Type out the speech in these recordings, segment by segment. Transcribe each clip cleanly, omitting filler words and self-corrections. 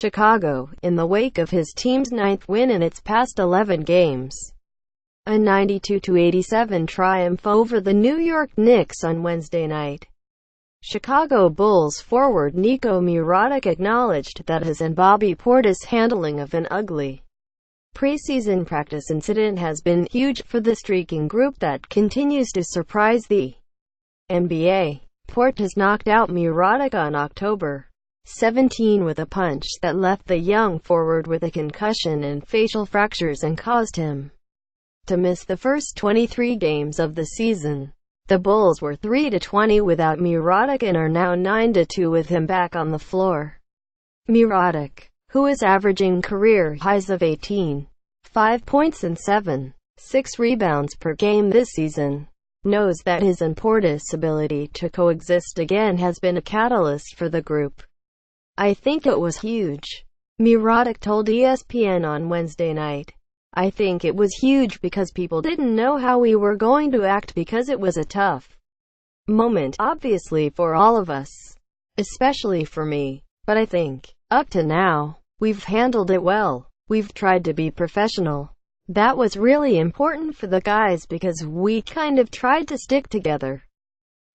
Chicago, in the wake of his team's ninth win in its past 11 games. A 92-87 triumph over the New York Knicks on Wednesday night. Chicago Bulls forward Niko Mirotic acknowledged that his and Bobby Portis' handling of an ugly preseason practice incident has been huge for the streaking group that continues to surprise the NBA. Portis knocked out Mirotic on October 17 with a punch that left the young forward with a concussion and facial fractures and caused him to miss the first 23 games of the season. The Bulls were 3-20 without Mirotic and are now 9-2 with him back on the floor. Mirotic, who is averaging career highs of 18.5 points and 7.6 rebounds per game this season, knows that his and Portis' ability to coexist again has been a catalyst for the group. "I think it was huge," Mirotic told ESPN on Wednesday night. "I think it was huge because people didn't know how we were going to act because it was a tough moment, obviously for all of us, especially for me. But I think, up to now, we've handled it well. We've tried to be professional. That was really important for the guys because we kind of tried to stick together.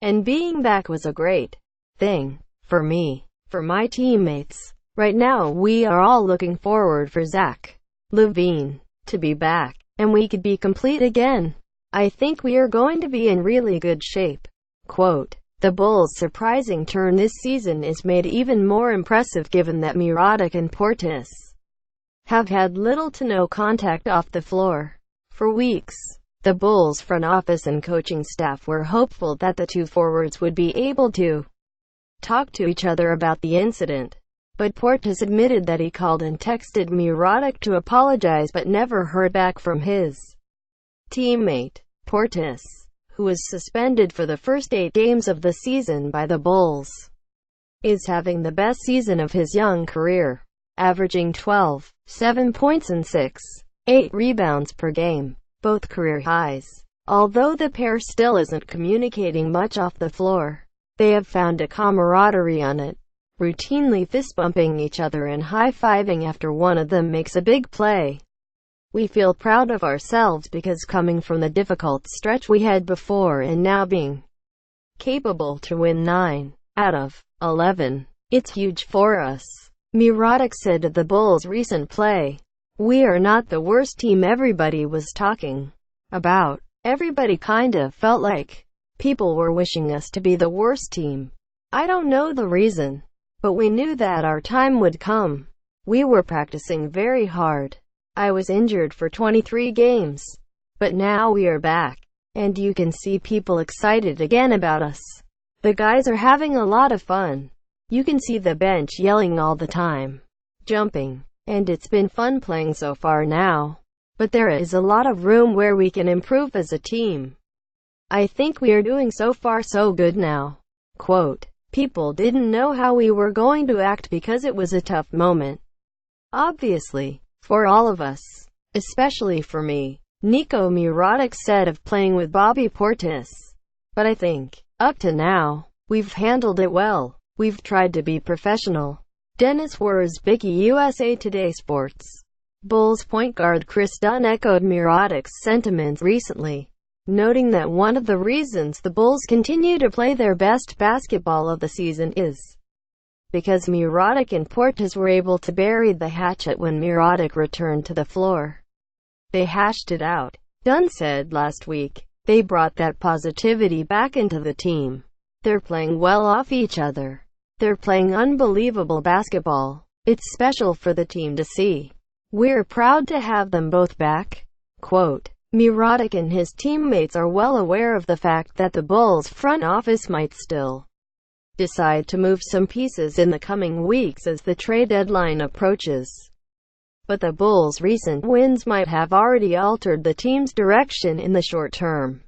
And being back was a great thing for me. For my teammates. Right now we are all looking forward for Zach LaVine to be back, and we could be complete again. I think we are going to be in really good shape." Quote, "The Bulls' surprising turn this season is made even more impressive given that Mirotic and Portis have had little to no contact off the floor. For weeks, the Bulls' front office and coaching staff were hopeful that the two forwards would be able to talk to each other about the incident. But Portis admitted that he called and texted Mirotic to apologize but never heard back from his teammate. Portis, who was suspended for the first 8 games of the season by the Bulls, is having the best season of his young career, averaging 12.7 points and 6.8 rebounds per game, both career highs. Although the pair still isn't communicating much off the floor, they have found a camaraderie on it, routinely fist-bumping each other and high-fiving after one of them makes a big play. "We feel proud of ourselves because coming from the difficult stretch we had before and now being capable to win 9 out of 11, it's huge for us," Mirotic said of the Bulls' recent play. "We are not the worst team everybody was talking about. Everybody kinda felt like people were wishing us to be the worst team. I don't know the reason, but we knew that our time would come. We were practicing very hard. I was injured for 23 games. But now we are back, and you can see people excited again about us. The guys are having a lot of fun. You can see the bench yelling all the time, jumping, and it's been fun playing so far now. But there is a lot of room where we can improve as a team. I think we are doing so far so good now." Quote, "People didn't know how we were going to act because it was a tough moment. Obviously, for all of us, especially for me," Niko Mirotic said of playing with Bobby Portis. "But I think, up to now, we've handled it well. We've tried to be professional." Dennis Wurzbicki, USA Today Sports. Bulls point guard Chris Dunn echoed Mirotic's sentiments recently, noting that one of the reasons the Bulls continue to play their best basketball of the season is because Mirotic and Portis were able to bury the hatchet when Mirotic returned to the floor. "They hashed it out," Dunn said last week. "They brought that positivity back into the team. They're playing well off each other. They're playing unbelievable basketball. It's special for the team to see. We're proud to have them both back." Quote, Mirotic and his teammates are well aware of the fact that the Bulls front office might still decide to move some pieces in the coming weeks as the trade deadline approaches. But the Bulls' recent wins might have already altered the team's direction in the short term.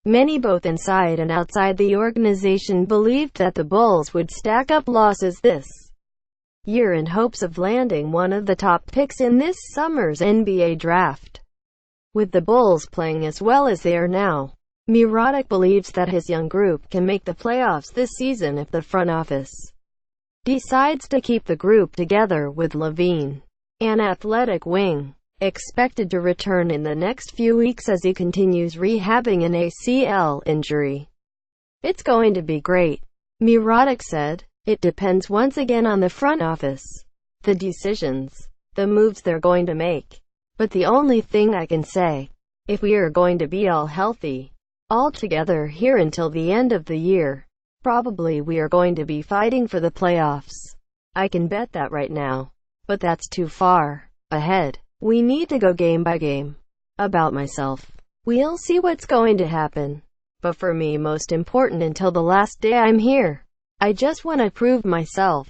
Many both inside and outside the organization believed that the Bulls would stack up losses this year in hopes of landing one of the top picks in this summer's NBA draft. With the Bulls playing as well as they are now, Mirotic believes that his young group can make the playoffs this season if the front office decides to keep the group together, with Levine, an athletic wing, expected to return in the next few weeks as he continues rehabbing an ACL injury. "It's going to be great," Mirotic said. "It depends once again on the front office, the decisions, the moves they're going to make. But the only thing I can say, if we are going to be all healthy, all together here until the end of the year, probably we are going to be fighting for the playoffs. I can bet that right now. But that's too far ahead. We need to go game by game." About myself, we'll see what's going to happen. But for me, most important until the last day I'm here, I just want to prove myself.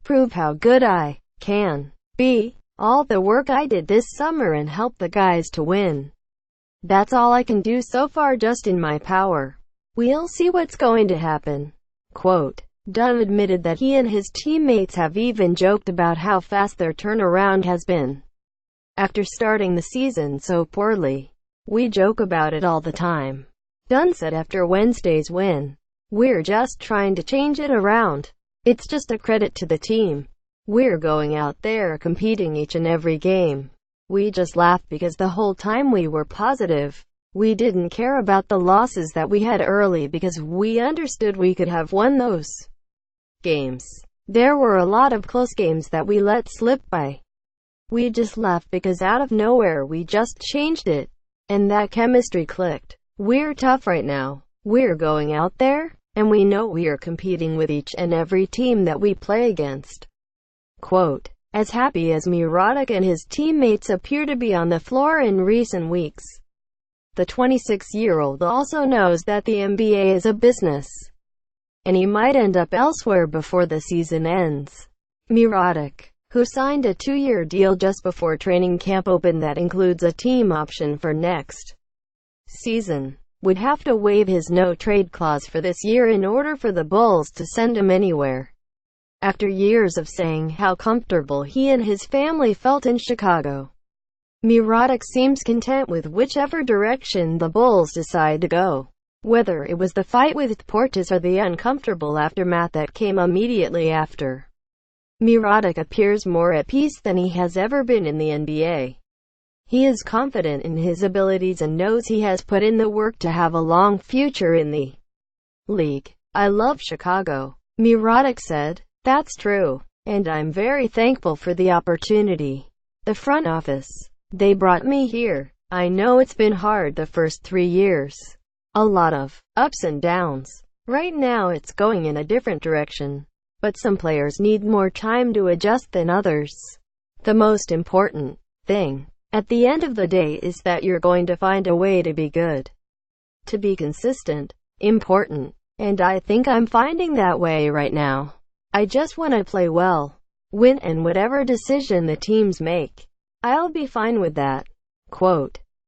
Prove how good I can be. All the work I did this summer and help the guys to win. That's all I can do so far, just in my power. We'll see what's going to happen." Quote. Dunn admitted that he and his teammates have even joked about how fast their turnaround has been after starting the season so poorly. "We joke about it all the time," Dunn said after Wednesday's win. "We're just trying to change it around. It's just a credit to the team. We're going out there competing each and every game. We just laugh because the whole time we were positive. We didn't care about the losses that we had early because we understood we could have won those games. There were a lot of close games that we let slip by. We just laughed because out of nowhere we just changed it, and that chemistry clicked. We're tough right now. We're going out there, and we know we are competing with each and every team that we play against." Quote. As happy as Mirotic and his teammates appear to be on the floor in recent weeks, the 26-year-old also knows that the NBA is a business, and he might end up elsewhere before the season ends. Mirotic, who signed a 2-year deal just before training camp opened that includes a team option for next season, would have to waive his no-trade clause for this year in order for the Bulls to send him anywhere. After years of saying how comfortable he and his family felt in Chicago, Mirotic seems content with whichever direction the Bulls decide to go. Whether it was the fight with Portis or the uncomfortable aftermath that came immediately after, Mirotic appears more at peace than he has ever been in the NBA. He is confident in his abilities and knows he has put in the work to have a long future in the league. "I love Chicago," Mirotic said. "That's true. And I'm very thankful for the opportunity. The front office, they brought me here. I know it's been hard the first 3 years. A lot of ups and downs. Right now it's going in a different direction. But some players need more time to adjust than others. The most important thing at the end of the day is that you're going to find a way to be good. To be consistent. Important. And I think I'm finding that way right now. I just want to play well, win, and whatever decision the teams make, I'll be fine with that." Quote.